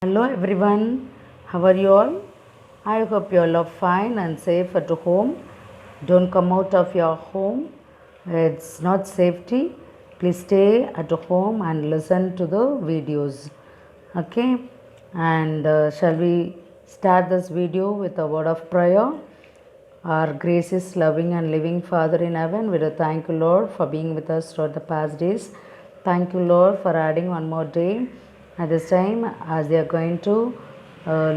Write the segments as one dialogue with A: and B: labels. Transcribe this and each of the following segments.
A: Hello everyone, how are you all? I hope you all are fine and safe at home. Don't come out of your home, it's not safety. Please stay at home and listen to the videos. Okay, and shall we start this video with a word of prayer? Our gracious, loving, and living Father in heaven, we do thank you, Lord, for being with us throughout the past days. Thank you, Lord, for adding one more day. At this time, as they are going to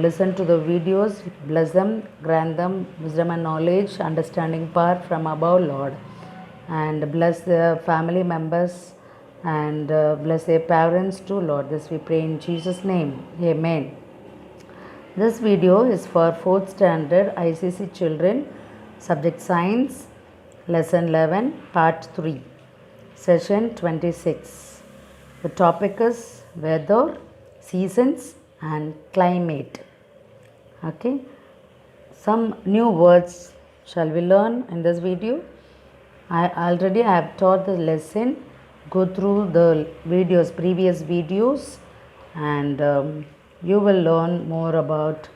A: listen to the videos, bless them, grant them wisdom and knowledge, understanding power from above, Lord. And bless their family members and bless their parents too, Lord. This we pray in Jesus' name. Amen. This video is for 4th standard ICC children, subject science, lesson 11, part 3, session 26. The topic is weather, seasons and climate. Okay, some new words shall we learn in this video. I already have taught the lesson. Go through the videos, previous videos, and you will learn more about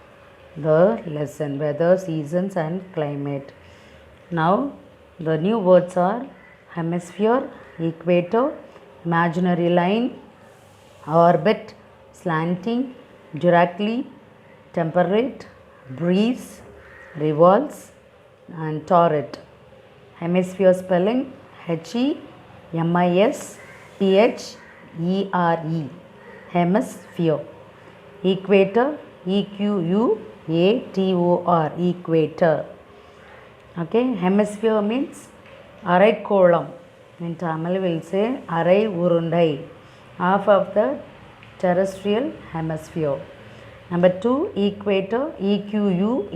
A: the lesson, weather, seasons and climate. Now the new words are hemisphere, equator, imaginary line, orbit, slanting, directly, temperate, breeze, revolves and torrid. Hemisphere spelling HEMISPHERE, hemisphere. Equator, EQUATOR, equator. Okay, hemisphere means Araikkoolam. In Tamil we will say Arai Urundai, half of the terrestrial hemisphere. Number 2, equator, EQUATOR,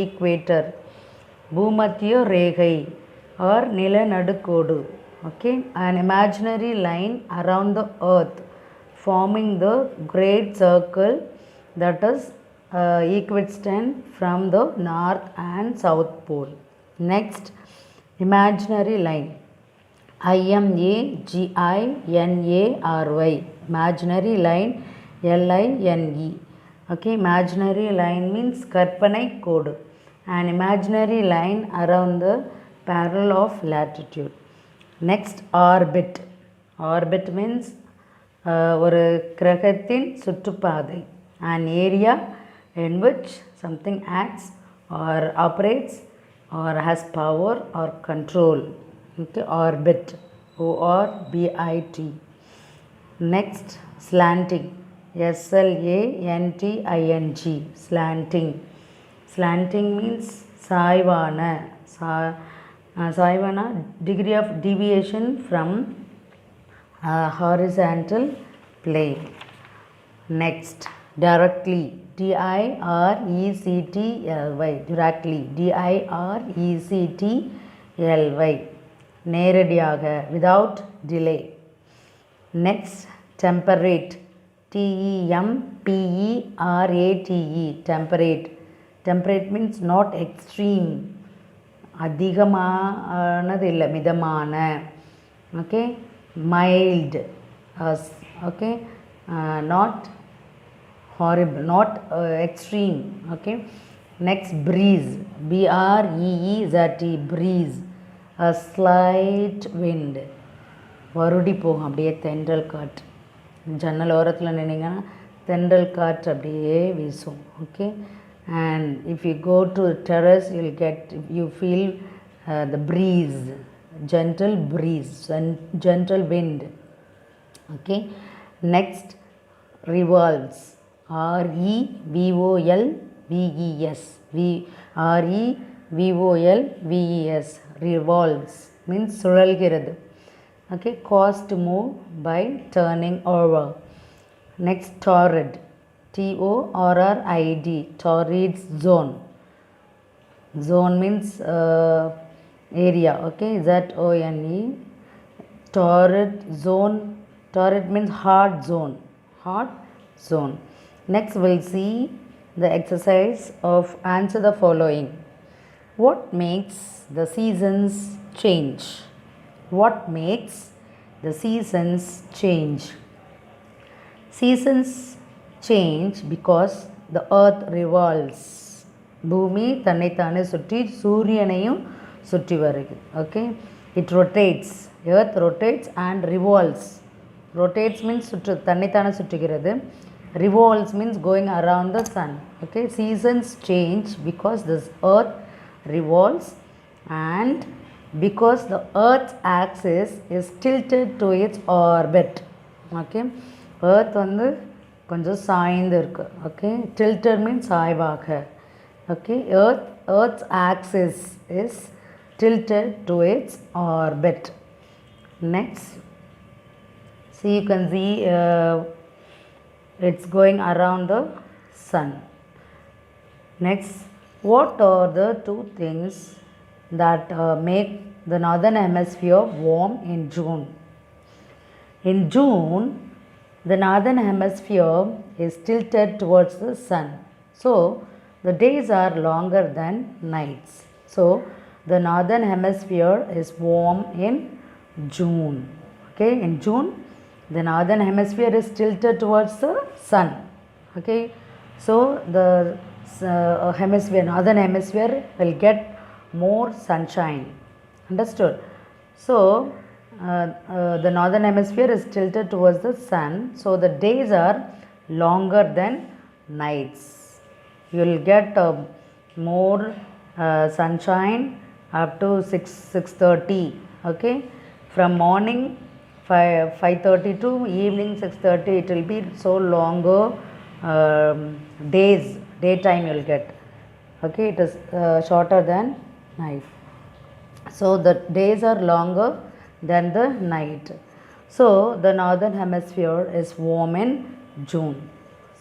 A: equator. Bhumatya Regai or Nilanadukkodu. Okay, an imaginary line around the earth forming the great circle that is equidistant from the north and south pole. Next, imaginary line IMAGINARY, imaginary line LINE. Okay, imaginary line means Karpanai code, an imaginary line around the parallel of latitude. Next, orbit. Orbit means ஒரு கிரகத்தின் சுற்றுப்பாதை, an area in which something acts or operates or has power or control. Okay, orbit, ORBIT. Next, slanting, SLANTING, slanting. Slanting means சாய்வான, சாய்வான degree of deviation from horizontal plane. Next, directly, DIRECTLY, directly, DIRECTLY, நேரடியாக, without delay. Next, temperate, TEMPERATE, temperate. Temperate means not extreme, அதிகமானது இல்லை, மிதமான. Okay, mild, okay, not horrible, not extreme. Okay, next, breeze, BREEZE, breeze, a slight wind, வருடி போகும் அப்படியே தென்றல் காற்று. ஜன்னல் ஓரத்தில் நின்னீங்கன்னா தென்றல் காற்று அப்படியே வீசும். Okay, and if you go to terrace you feel the breeze, gentle breeze, gentle wind. Okay, next, revolves, REVOLVES, REVOLVES, revolves means சுழல்கிறது. Okay, caused to move by turning over. Next, torrid, TORRID, torrid zone. Zone means area. Okay, ZONE, torrid zone. Torrid means hot zone, hot zone. Next, we'll see the exercise of answer the following. What makes the seasons change? What makes the seasons change? Seasons change because the earth revolves. பூமி தன்னைத்தானே சுற்றி சூரியனையும் சுற்றி வருகிறது. Okay, it rotates. Earth rotates and revolves. Rotates means சுற்று தன்னைத்தானே சுற்றுகிறது. Revolves means going around the sun. Okay, seasons change because this earth revolves and because the earth's axis is tilted to its orbit. Okay, earth வந்து கொஞ்சம் சாய்ந்து இருக்கு. Okay, tilted means சாய்வாக. Okay, earth's axis is tilted to its orbit. Next, see, you can see it's going around the sun. Next, what are the two things that make the northern hemisphere warm in June? In June, the northern hemisphere is tilted towards the sun, so the days are longer than nights. So the northern hemisphere is warm in June. Okay, in June the northern hemisphere is tilted towards the sun. Okay, so the northern hemisphere will get more sunshine. Understood? So the northern hemisphere is tilted towards the sun, so the days are longer than nights. You will get more sunshine up to 6:30. Okay, from morning 5:30 to evening 6:30, it will be so longer days, daytime you will get. Okay, it is shorter than night, so the days are longer than the night. So the northern hemisphere is warm in June.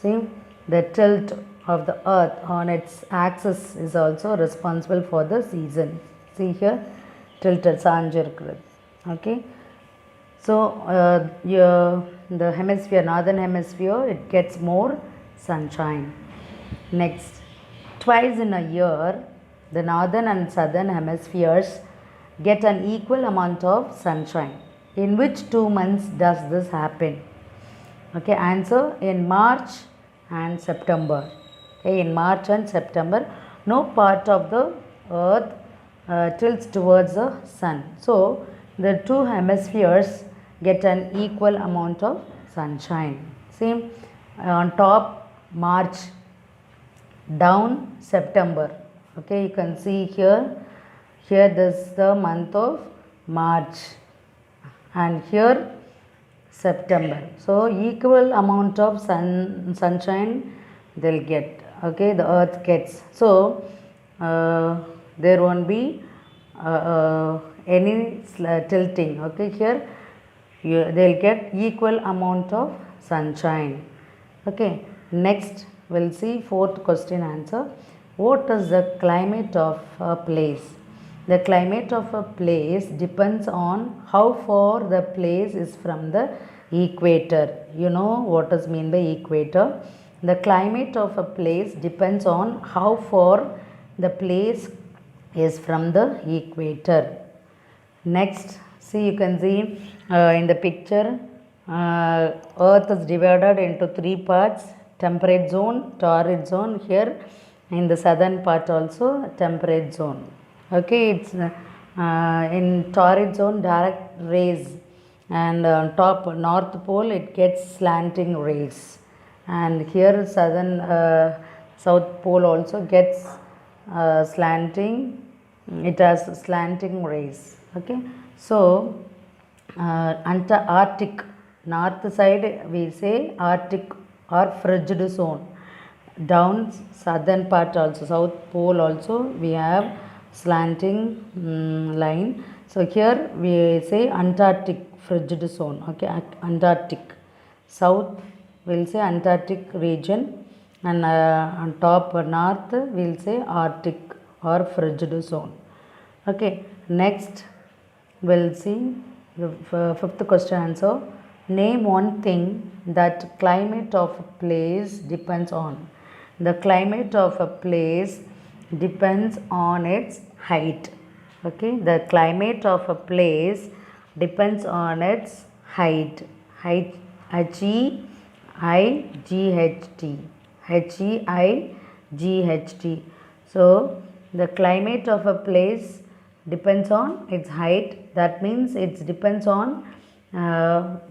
A: See, the tilt of the earth on its axis is also responsible for the season. See here, tilted சாஞ்சிருக்கிறது. Okay, so the hemisphere, northern hemisphere, it gets more sunshine. Next, twice in a year the northern and southern hemispheres get an equal amount of sunshine. In which 2 months does this happen? Okay, answer, in March and September. Okay, in March and September, no part of the earth tilts towards the sun, so the two hemispheres get an equal amount of sunshine. See, on top March, down September. Okay, you can see here this is the month of March and here September, so equal amount of sunshine they'll get. Okay, the earth gets, so there won't be any tilting. Okay, here they'll get equal amount of sunshine. Okay, next we'll see fourth question answer. What is the climate of a place? The climate of a place depends on how far the place is from the equator. You know what is mean by equator. The climate of a place depends on how far the place is from the equator. Next, see, you can see in the picture, earth is divided into 3 parts: temperate zone, torrid zone. Here in the southern part also temperate zone. Okay, it's in torrid zone direct rays, and on top north pole it gets slanting rays, and here southern south pole also gets slanting, it has slanting rays. Okay, so Arctic, north side we say Arctic or frigid zone. Down southern part also, south pole also, we have slanting line. So here we say Antarctic frigid zone. Okay, Antarctic. South we'll say Antarctic region, and on top north we'll say Arctic or frigid zone. Okay, next we'll see the fifth question answer. Name one thing that climate of a place depends on. The climate of a place depends on its height. Okay, the climate of a place depends on its height. Height, Height. So the climate of a place depends on its height. That means it depends on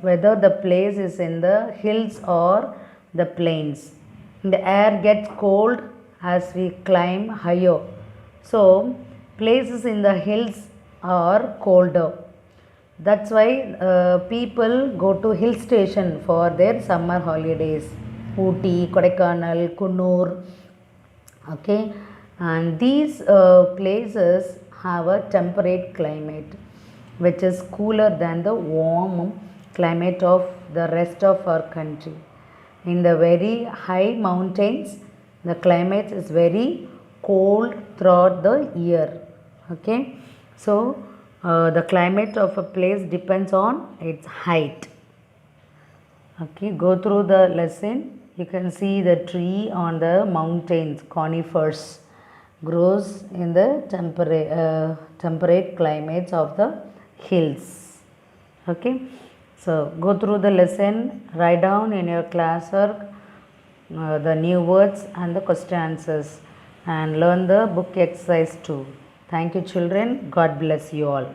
A: whether the place is in the hills or the plains. The air gets cold as we climb higher. So places in the hills are colder. That's why people go to hill station for their summer holidays. Ooty, Kodaikanal, Kunnur. Okay, and these places have a temperate climate which is cooler than the warm climate of the rest of our country. In the very high mountains, the climate is very cold throughout the year. Okay, so the climate of a place depends on its height. Okay, go through the lesson. You can see the tree on the mountains, conifers, grows in the temperate climates of the hills. Okay, so go through the lesson, write down in your classwork the new words and the question answers, and learn the book exercise too. Thank you, children. God bless you all.